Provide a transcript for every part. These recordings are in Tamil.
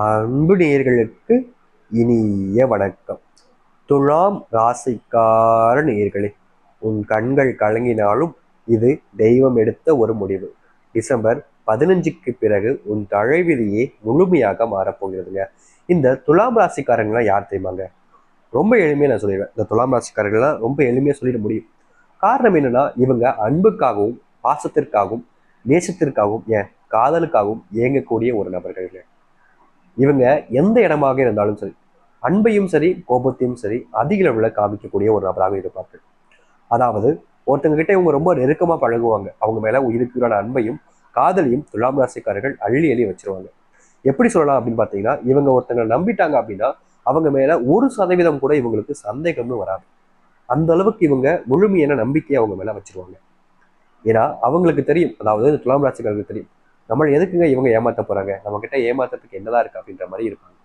அன்பு நேயர்களுக்கு இனிய வணக்கம். துலாம் ராசிக்கார நேயர்களே, உன் கண்கள் கலங்கினாலும் இது தெய்வம் எடுத்த ஒரு முடிவு. டிசம்பர் 15க்கு பிறகு உன் தலைவிதியே முழுமையாக மாறப்போகிறதுங்க. இந்த துலாம் ராசிக்காரங்களாம் யார் தெரியுமாங்க? ரொம்ப எளிமையா நான் சொல்லிடுவேன். இந்த துலாம் ராசிக்காரர்கள்லாம் ரொம்ப எளிமையா சொல்லிட முடியும். காரணம் என்னன்னா, இவங்க அன்புக்காகவும் பாசத்திற்காகவும் நேசத்திற்காகவும் ஏன் காதலுக்காகவும் இயங்கக்கூடிய ஒரு நபர்கள். இவங்க எந்த இடமாக இருந்தாலும் சரி, அன்பையும் சரி கோபத்தையும் சரி அதிக அளவில் காமிக்கக்கூடிய ஒரு நபராக இருப்பார்கள். அதாவது ஒருத்தங்க கிட்ட இவங்க ரொம்ப நெருக்கமா பழகுவாங்க. அவங்க மேல உயிருக்குறான அன்பையும் காதலையும் துலாம் ராசிக்காரர்கள் அள்ளி அள்ளி வச்சிருவாங்க. எப்படி சொல்லலாம் அப்படின்னு பார்த்தீங்கன்னா, இவங்க ஒருத்தங்களை நம்பிட்டாங்க அப்படின்னா அவங்க மேல 1% கூட இவங்களுக்கு சந்தேகம்னு வராது. அந்த அளவுக்கு இவங்க முழுமையான நம்பிக்கையை அவங்க மேல வச்சிருவாங்க. ஏன்னா அவங்களுக்கு தெரியும், அதாவது துலாம் ராசிக்காரர்களுக்கு தெரியும், நம்ம எதுக்குங்க இவங்க ஏமாத்த போறாங்க, நம்ம கிட்ட ஏமாத்தத்துக்கு என்னதான் இருக்கு அப்படின்ற மாதிரி இருப்பாங்க.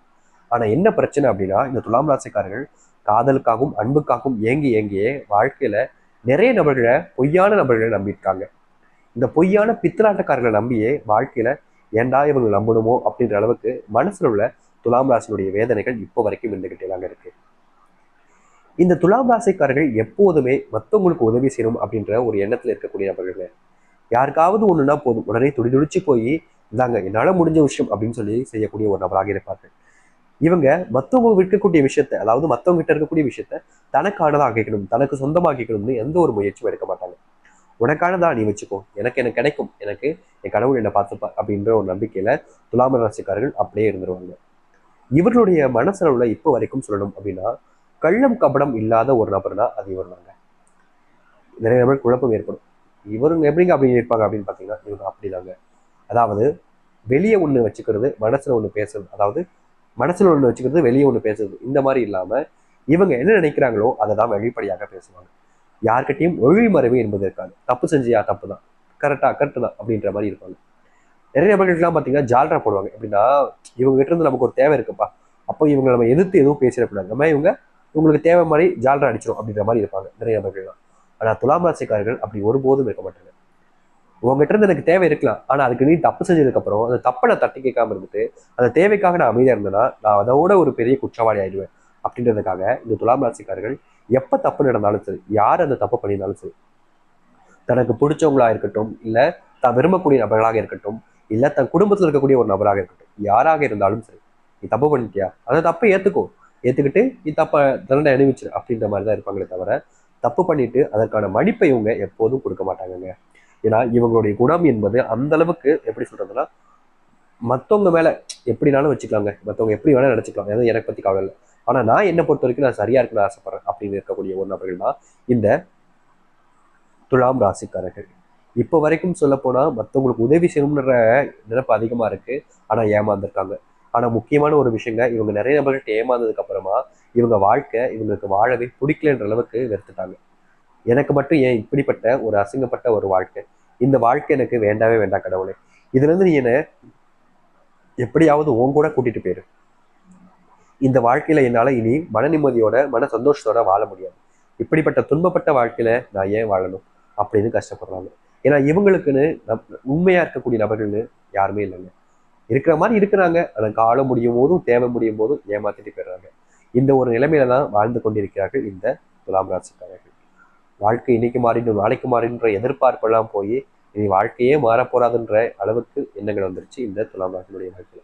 ஆனா என்ன பிரச்சனை அப்படின்னா, இந்த துலாம் ராசிக்காரர்கள் காதலுக்காகவும் அன்புக்காகவும் ஏங்கி ஏங்கியே வாழ்க்கையில நிறைய நபர்களை பொய்யான நபர்களை நம்பியிருக்காங்க. இந்த பொய்யான பித்தலாட்டக்காரர்களை நம்பியே வாழ்க்கையில ஏண்டா இவங்க நம்பணுமோ அப்படின்ற அளவுக்கு மனசுல உள்ள துலாம் ராசினுடைய வேதனைகள் இப்போ வரைக்கும் இருந்துகிட்டே தாங்க இருக்கு. இந்த துலாம் ராசிக்காரர்கள் எப்போதுமே மற்றவங்களுக்கு உதவி செய்யணும் அப்படின்ற ஒரு எண்ணத்துல இருக்கக்கூடிய நபர்கள். யாருக்காவது ஒண்ணுன்னா போதும் உடனே துடிதுடிச்சு போய் இந்தாங்க என்னால முடிஞ்ச விஷயம் அப்படின்னு சொல்லி செய்யக்கூடிய ஒரு நபராக இருப்பார்கள். இவங்க மற்றவங்க விற்கக்கூடிய விஷயத்த, அதாவது மற்றவங்க கிட்ட இருக்கக்கூடிய விஷயத்த தனக்கானதாக ஆக்கிக்கணும், தனக்கு சொந்தமாக்கிக்கணும்னு எந்த ஒரு முயற்சியும் எடுக்க மாட்டாங்க. உனக்கானதா நீ வச்சுக்கோ, எனக்கு கிடைக்கும், எனக்கு என் கடவுள் என்னை பார்த்துப்பா அப்படின்ற ஒரு நம்பிக்கையில துலாம ராசிக்காரர்கள் அப்படியே இருந்துருவாங்க. இவர்களுடைய மனசளவுல இப்போ வரைக்கும் சொல்லணும் அப்படின்னா, கள்ளம் கபடம் இல்லாத ஒரு நபர்னா அது இவர் தாங்க. நிறைய நபர் குழப்பம் ஏற்படும். இவருங்க எப்படிங்க அப்படி இருப்பாங்க அப்படின்னு பாத்தீங்கன்னா, இவங்க அப்படிதாங்க. அதாவது வெளியே ஒண்ணு வச்சுக்கிறது, மனசுல ஒண்ணு பேசுறது, அதாவது மனசுல ஒண்ணு வச்சுக்கிறது வெளியே ஒண்ணு பேசுறது, இந்த மாதிரி இல்லாம இவங்க என்ன நினைக்கிறாங்களோ அதை தான் வெளிப்படையாக பேசுவாங்க. யார்கிட்டையும் ஒழிமறைவு என்பது இருக்காது. தப்பு செஞ்சியா தப்பு தான், கரெக்டு தான் அப்படின்ற மாதிரி இருப்பாங்க. நிறைய நபர்களுக்குலாம் பார்த்தீங்கன்னா ஜால்ரா போடுவாங்க. எப்படின்னா, இவங்க கிட்ட இருந்து நமக்கு ஒரு தேவை இருக்குப்பா, அப்போ இவங்க நம்ம எதிர்த்து எதுவும் பேசிடக்கூடாது, நம்ம இவங்க உங்களுக்கு தேவை மாதிரி ஜால்ரா அடிச்சிடும் அப்படின்ற மாதிரி இருப்பாங்க நிறைய நபர்கள்லாம். ஆனா துலாம் ராசிக்காரர்கள் அப்படி ஒருபோதும் இருக்க மாட்டாங்க. உங்ககிட்ட இருந்து எனக்கு தேவை இருக்கலாம், ஆனா அதுக்கு நீ தப்பு செஞ்சதுக்கு அப்புறம் அந்த தப்பை நான் தட்டி கேட்காம இருந்துட்டு அந்த தேவைக்காக நான் அமைதியா இருந்தேன்னா நான் அதோட ஒரு பெரிய குற்றவாளி ஆயிடுவேன். அப்படின்றதுக்காக இந்த துலாம் ராசிக்காரர்கள் எப்ப தப்பு நடந்தாலும் சரி, யார் அந்த தப்பு பண்ணியிருந்தாலும் சரி, தனக்கு பிடிச்சவங்களா இருக்கட்டும், இல்ல தான் விரும்பக்கூடிய நபர்களாக இருக்கட்டும், இல்ல தன் குடும்பத்தில் இருக்கக்கூடிய ஒரு நபராக இருக்கட்டும், யாராக இருந்தாலும் சரி, நீ தப்பு பண்ணிட்டியா அந்த தப்பை ஏத்துக்கோ, ஏத்துக்கிட்டு நீ தப்ப தண்டனை அணிவிச்சிரு அப்படின்ற மாதிரி தான் இருப்பாங்களே தவிர, தப்பு பண்ணிட்டு அதற்கான மன்னிப்பை இவங்க எப்போதும் கொடுக்க மாட்டாங்க. ஏன்னா இவங்களுடைய குணம் என்பது அந்த அளவுக்கு எப்படி சொல்றதுன்னா, மத்தவங்க மேல எப்படினாலும் வச்சுக்கலாங்க, மத்தவங்க எப்படி வேணா நினைச்சுக்கலாம், ஏதாவது எனக்கு பத்தி கவலை இல்லை, ஆனா நான் என்ன பொறுத்த வரைக்கும் நான் சரியா இருக்குன்னு ஆசைப்படுறேன் அப்படின்னு இருக்கக்கூடிய ஒரு நபர்கள் தான் இந்த துலாம் ராசிக்காரர்கள். இப்போ வரைக்கும் சொல்ல போனா மற்றவங்களுக்கு உதவி செய்யணும்ன்ற நினைப்பு அதிகமா இருக்கு, ஆனா ஏமாந்துருக்காங்க. ஆனா முக்கியமான ஒரு விஷயங்க, இவங்க நிறைய நபர்கள்ட்ட ஏமாந்ததுக்கு அப்புறமா இவங்க வாழ்க்கை இவங்களுக்கு வாழவே பிடிக்கலன்ற அளவுக்கு வெறுத்துட்டாங்க. எனக்கு மட்டும் ஏன் இப்படிப்பட்ட ஒரு அசிங்கப்பட்ட ஒரு வாழ்க்கை, இந்த வாழ்க்கை எனக்கு வேண்டாவே வேண்டாம் கடவுளே, இதுல இருந்து நீ என்ன எப்படியாவது உன் கூட கூட்டிட்டு போயிரு, இந்த வாழ்க்கையில என்னால இனி மன நிம்மதியோட மன சந்தோஷத்தோட வாழ முடியாது, இப்படிப்பட்ட துன்பப்பட்ட வாழ்க்கையில நான் ஏன் வாழணும் அப்படின்னு கஷ்டப்படுறாங்க. ஏன்னா இவங்களுக்குன்னு உண்மையா இருக்கக்கூடிய நபர்கள்னு யாருமே இல்லைங்க. இருக்கிற மாதிரி இருக்கிறாங்க, ஆனா காலம் முடியும் போதும் தேவை முடியும் போதும் ஏமாத்திட்டு போயிடுறாங்க. இந்த ஒரு நிலைமையில தான் வாழ்ந்து கொண்டிருக்கிறார்கள் இந்த துலாம் ராசிக்காரர்கள். வாழ்க்கை இன்னைக்கு மாறிடும் நாளைக்கு மாறின்ற எதிர்பார்ப்பெல்லாம் போய் இனி வாழ்க்கையே மாறப்போறாதுன்ற அளவுக்கு எண்ணங்கள் வந்துருச்சு இந்த துலாம் ராசினுடைய வாழ்க்கையில.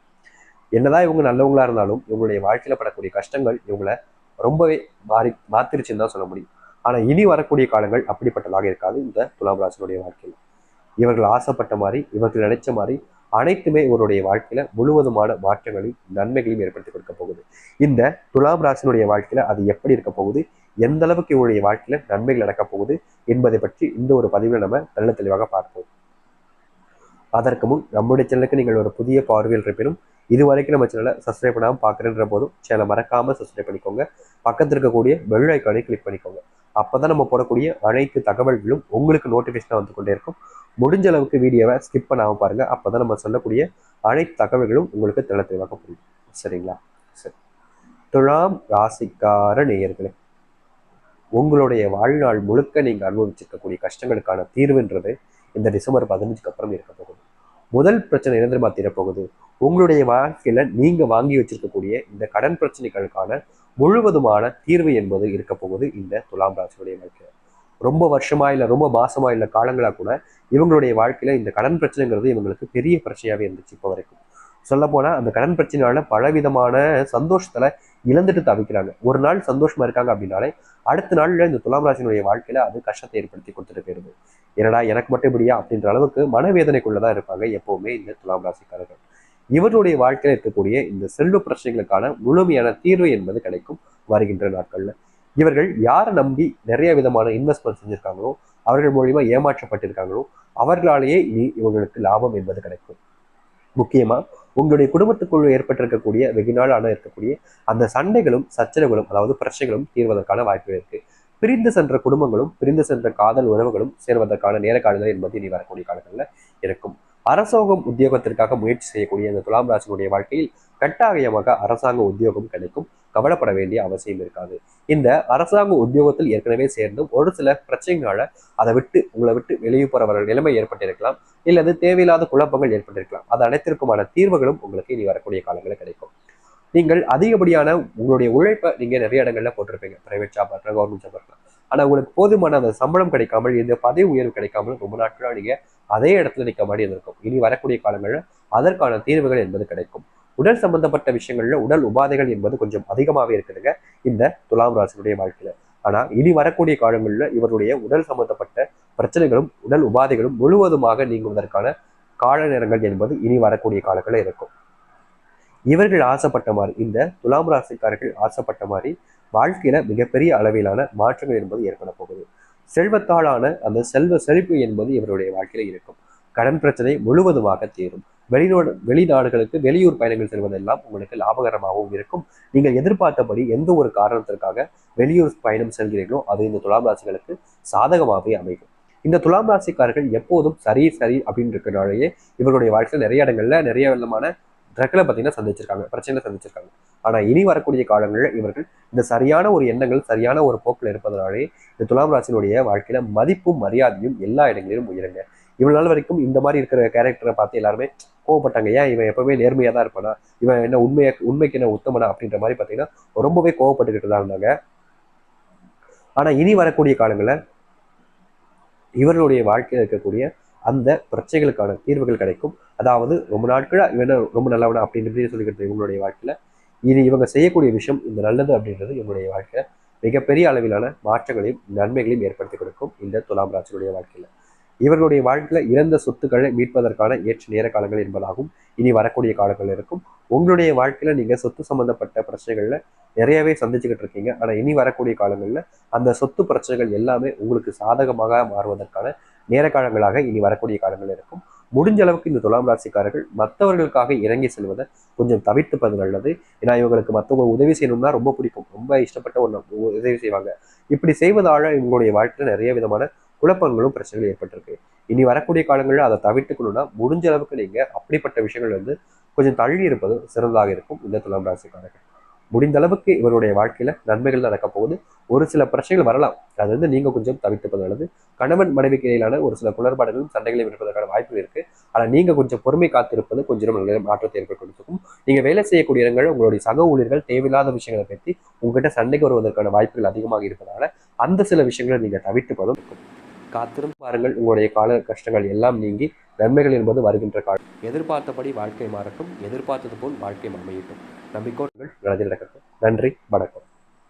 என்னதான் இவங்க நல்லவங்களா இருந்தாலும் இவங்களுடைய வாழ்க்கையில படக்கூடிய கஷ்டங்கள் இவங்களை ரொம்பவே மாத்திருச்சுன்னு தான் சொல்ல முடியும். ஆனா இனி வரக்கூடிய காலங்கள் அப்படிப்பட்டதாக இருக்காது இந்த துலாம் ராசினுடைய வாழ்க்கையில. இவர்கள் ஆசைப்பட்ட மாதிரி, இவர்கள் நினைச்ச மாதிரி அனைத்துமே இவருடைய வாழ்க்கையில முழுவதுமான மாற்றங்களையும் நன்மைகளையும் ஏற்படுத்தி கொடுக்க போகுது. இந்த துலாம் ராசினுடைய வாழ்க்கையில அது எப்படி இருக்க போகுது, எந்த அளவுக்கு இவருடைய வாழ்க்கையில நன்மைகள் நடக்க போகுது என்பதை பற்றி இந்த ஒரு பதிவில் நம்ம நல்ல தெளிவாக பார்ப்போம். அதற்கு முன் நம்முடைய சேனலுக்கு நீங்கள் ஒரு புதிய பார்வையில் இருப்பினும் இது வரைக்கும் நம்ம சேனலை சப்ஸ்கிரைப் பண்ணாமல் பார்க்குறேன்ற போதும் சேனலை மறக்காம சப்ஸ்கிரைப் பண்ணிக்கோங்க. பக்கத்தில் இருக்கக்கூடிய பெல் ஐக்கானை கிளிக் பண்ணிக்கோங்க. அப்பதான் நம்ம போடக்கூடிய அனைத்து தகவல்களும் உங்களுக்கு நோட்டிஃபிகேஷனாக வந்து கொண்டே இருக்கும். முடிஞ்ச அளவுக்கு வீடியோவை ஸ்கிப் பண்ணாமல் பாருங்க, அப்பதான் நம்ம சொல்லக்கூடிய அனைத்து தகவல்களும் உங்களுக்கு தெள்ள தெளிவாக புரியும். சரிங்களா? சரி. துலாம் ராசிக்கார நேயர்களே, உங்களுடைய வாழ்நாள் முழுக்க நீங்க அனுபவிச்சிருக்கக்கூடிய கஷ்டங்களுக்கான தீர்வுன்றது இந்த டிசம்பர் 15க்கு அப்புறம் இருக்க போகுது. முதல் பிரச்சனை என்ன தெரியுமா தீரப்போகுது? உங்களுடைய வாழ்க்கையில நீங்க வாங்கி வச்சிருக்கக்கூடிய இந்த கடன் பிரச்சனைகளுக்கான முழுவதுமான தீர்வு என்பது இருக்க போகுது இந்த துலாம் ராசியுடைய வாழ்க்கையில. ரொம்ப வருஷமா இல்லை ரொம்ப மாசமா இல்லை காலங்களா கூட இவங்களுடைய வாழ்க்கையில இந்த கடன் பிரச்சனைங்கிறது இவங்களுக்கு பெரிய பிரச்சனையாவே இருந்துச்சு இப்போ வரைக்கும். சொல்ல போனா அந்த கடன் பிரச்சனையால பலவிதமான சந்தோஷத்துல இழந்துட்டு தவிக்கிறாங்க. ஒரு நாள் சந்தோஷமா இருக்காங்க அப்படின்னாலே அடுத்த நாள்ல இந்த துலாம் ராசினுடைய வாழ்க்கையில அது கஷ்டத்தை ஏற்படுத்தி கொடுத்துட்டு போயிருது. என்னடா எனக்கு மட்டும் இப்படியா அப்படின்ற அளவுக்கு மனவேதனைக்குள்ளதான் இருப்பாங்க எப்பவுமே இந்த துலாம் ராசிக்காரர்கள். இவருடைய வாழ்க்கையில இருக்கக்கூடிய இந்த செல்வ பிரச்சனைகளுக்கான முழுமையான தீர்வு என்பது கிடைக்கும் வருகின்ற நாட்கள்ல. இவர்கள் யாரை நம்பி நிறைய விதமான இன்வெஸ்ட்மெண்ட் செஞ்சிருக்காங்களோ, அவர்கள் மூலியமா ஏமாற்றப்பட்டிருக்காங்களோ, அவர்களாலேயே இனி இவங்களுக்கு லாபம் என்பது கிடைக்கும். முக்கியமா உங்களுடைய குடும்பத்துக்குள்ள ஏற்பட்டிருக்கக்கூடிய வெகு நாள் இருக்கக்கூடிய அந்த சண்டைகளும் சச்சரவுகளும் அதாவது பிரச்சனைகளும் தீர்வதற்கான வாய்ப்புகள் இருக்கு. பிரிந்து சென்ற குடும்பங்களும் பிரிந்து சென்ற காதல் உறவுகளும் சேர்வதற்கான நேர காலங்கள் என்பது இனி வரக்கூடிய காலங்களில் இருக்கும். அரசாங்கம் உத்தியோகத்திற்காக முயற்சி செய்யக்கூடிய இந்த துலாம் ராசினுடைய வாழ்க்கையில் கட்டாயமாக அரசாங்க உத்தியோகம் கிடைக்கும். கவலைப்பட வேண்டிய அவசியம் இருக்காது. இந்த அரசாங்க உத்தியோகத்தில் ஏற்கனவே சேர்ந்தும் ஒரு சில பிரச்சனைகளால அதை விட்டு உங்களை விட்டு வெளியே போற நிலைமை ஏற்பட்டிருக்கலாம், இல்லது தேவையில்லாத குழப்பங்கள் ஏற்பட்டிருக்கலாம். அது அனைத்திற்குமான தீர்வுகளும் உங்களுக்கு இனி வரக்கூடிய காலங்களில் கிடைக்கும். நீங்கள் அதிகப்படியான உங்களுடைய உழைப்பை நீங்க நிறைய இடங்கள்ல போட்டிருப்பீங்க. பிரைவேட் ஜாப் இருக்கலாம், கவர்மெண்ட் ஜாப் இருக்கலாம். ஆனா உங்களுக்கு போதுமான அந்த சம்பளம் கிடைக்காமல், இந்த பதவி உயர்வு கிடைக்காமல் ரொம்ப நாட்களா நீங்க அதே இடத்துல நிற்க மாதிரி இருந்திருக்கும். இனி வரக்கூடிய காலங்கள்ல அதற்கான தீர்வுகள் என்பது கிடைக்கும். உடல் சம்பந்தப்பட்ட விஷயங்கள்ல உடல் உபாதைகள் என்பது கொஞ்சம் அதிகமாகவே இருக்குதுங்க இந்த துலாம் ராசினுடைய வாழ்க்கையில. ஆனா இனி வரக்கூடிய காலங்களில் இவருடைய உடல் சம்பந்தப்பட்ட பிரச்சனைகளும் உடல் உபாதைகளும் முழுவதுமாக நீங்குவதற்கான கால நேரங்கள் என்பது இனி வரக்கூடிய காலங்களில் இருக்கும். இவர்கள் ஆசைப்பட்ட மாதிரி இந்த துலாம் ராசிக்காரர்கள் ஆசைப்பட்ட மாதிரி வாழ்க்கையில மிகப்பெரிய அளவிலான மாற்றங்கள் என்பது ஏற்பட போகுது. செல்வத்தாலான அந்த செல்வ செழிப்பு என்பது இவருடைய வாழ்க்கையில இருக்கும். கடன் பிரச்சனை முழுவதுமாக தீரும். வெளிநாடுகளுக்கு வெளியூர் பயணங்கள் செல்வதெல்லாம் உங்களுக்கு லாபகரமாகவும் இருக்கும். நீங்கள் எதிர்பார்த்தபடி எந்த ஒரு காரணத்திற்காக வெளியூர் பயணம் செல்கிறீர்களோ அது இந்த துலாம் ராசிகளுக்கு சாதகமாகவே அமையும். இந்த துலாம் ராசிக்காரர்கள் எப்போதும் சரி சரி அப்படின்னு இருக்கிறனாலேயே இவருடைய வாழ்க்கையில் நிறைய இடங்கள்ல நிறைய விதமான ட்ரக்ல பார்த்தீங்கன்னா சந்திச்சிருக்காங்க, பிரச்சனை சந்திச்சிருக்காங்க. ஆனா இனி வரக்கூடிய காலங்களில் இவர்கள் இந்த சரியான ஒரு எண்ணங்கள் சரியான ஒரு போக்கில் இருப்பதனாலே இந்த துலாம் ராசினுடைய வாழ்க்கையில மதிப்பும் மரியாதையும் எல்லா இடங்களிலும் உயருங்க. இவ்வளவு நாள் வரைக்கும் இந்த மாதிரி இருக்கிற கேரக்டரை பார்த்து எல்லாருமே கோவப்பட்டாங்க. ஏன் இவன் எப்பவுமே நேர்மையா தான் இருப்பானா, இவன் என்ன உண்மைக்கு என்ன உத்தமனா அப்படின்ற மாதிரி பார்த்தீங்கன்னா ரொம்பவே கோவப்பட்டுக்கிட்டு தான் இருந்தாங்க. ஆனா இனி வரக்கூடிய காலங்களில் இவர்களுடைய வாழ்க்கையில் இருக்கக்கூடிய அந்த பிரச்சனைகளுக்கான தீர்வுகள் கிடைக்கும். அதாவது ரொம்ப நாட்களா இவன் ரொம்ப நல்லவனா அப்படின்னு சொல்லிக்கிட்டு இவங்களுடைய வாழ்க்கையில இது இவங்க செய்யக்கூடிய விஷயம் இந்த நல்லது அப்படின்றது இவங்களுடைய வாழ்க்கையில மிகப்பெரிய அளவிலான மாற்றங்களையும் நன்மைகளையும் ஏற்படுத்தி கொடுக்கும் இந்த துலாம் ராசியுடைய வாழ்க்கையில. இவர்களுடைய வாழ்க்கையில இறந்த சொத்துக்களை மீட்பதற்கான ஏற்ற நேர காலங்கள் என்பதாகவும் இனி வரக்கூடிய காலங்கள் இருக்கும். உங்களுடைய வாழ்க்கையில நீங்க சொத்து சம்பந்தப்பட்ட பிரச்சனைகள்ல நிறையவே சந்திச்சுக்கிட்டு இருக்கீங்க. ஆனா இனி வரக்கூடிய காலங்கள்ல அந்த சொத்து பிரச்சனைகள் எல்லாமே உங்களுக்கு சாதகமாக மாறுவதற்கான நேர காலங்களாக இனி வரக்கூடிய காலங்கள் இருக்கும். முடிஞ்ச அளவுக்கு இந்த துலாம் ராசிக்காரர்கள் மற்றவர்களுக்காக இறங்கி செல்வதை கொஞ்சம் தவிர்த்துப்பது நல்லது. ஏன்னா இவங்களுக்கு மற்றவங்க உதவி செய்யணும்னா ரொம்ப பிடிக்கும், ரொம்ப இஷ்டப்பட்ட ஒன்று உதவி செய்வாங்க. இப்படி செய்வதால இவங்களுடைய வாழ்க்கையில நிறைய விதமான குழப்பங்களும் பிரச்சனைகள் ஏற்பட்டிருக்கு. இனி வரக்கூடிய காலங்களில் அதை தவிர்த்துக்கணும்னா முடிஞ்ச அளவுக்கு நீங்க அப்படிப்பட்ட விஷயங்கள் கொஞ்சம் தள்ளி இருப்பது சிறந்ததாக இருக்கும் இந்த துலாம் ராசிக்காரர்கள். முடிந்த அளவுக்கு இவருடைய வாழ்க்கையில நன்மைகள் நடக்க போகுது. ஒரு சில பிரச்சனைகள் வரலாம், அது நீங்க கொஞ்சம் தவிர்த்துப்பது நல்லது. கணவன் மனைவிக்கு இடையிலான ஒரு சில குளறுபாடுகளும் சண்டைகளும் இருப்பதற்கான வாய்ப்பு இருக்கு. ஆனா நீங்க கொஞ்சம் பொறுமை காத்திருப்பது கொஞ்சம் நல்ல மாற்றத்தை ஏற்படுத்தும். நீங்க வேலை செய்யக்கூடிய இடங்கள் உங்களுடைய சக ஊழியர்கள் தேவையில்லாத விஷயங்களை பற்றி உங்ககிட்ட சண்டைக்கு வருவதற்கான வாய்ப்புகள் அதிகமாக இருப்பதால அந்த சில விஷயங்களை நீங்க தவிர்த்துப்பதும் காத்திரும் பாருங்கள். உங்களுடைய கால கஷ்டங்கள் எல்லாம் நீங்கி நன்மைகள் என்பது வருகின்ற காலம். எதிர்பார்த்தபடி வாழ்க்கை மாறட்டும், எதிர்பார்த்தது போல் வாழ்க்கை அமையட்டும். நம்பிக்கை நல்லது நடக்கட்டும். நன்றி, வணக்கம்.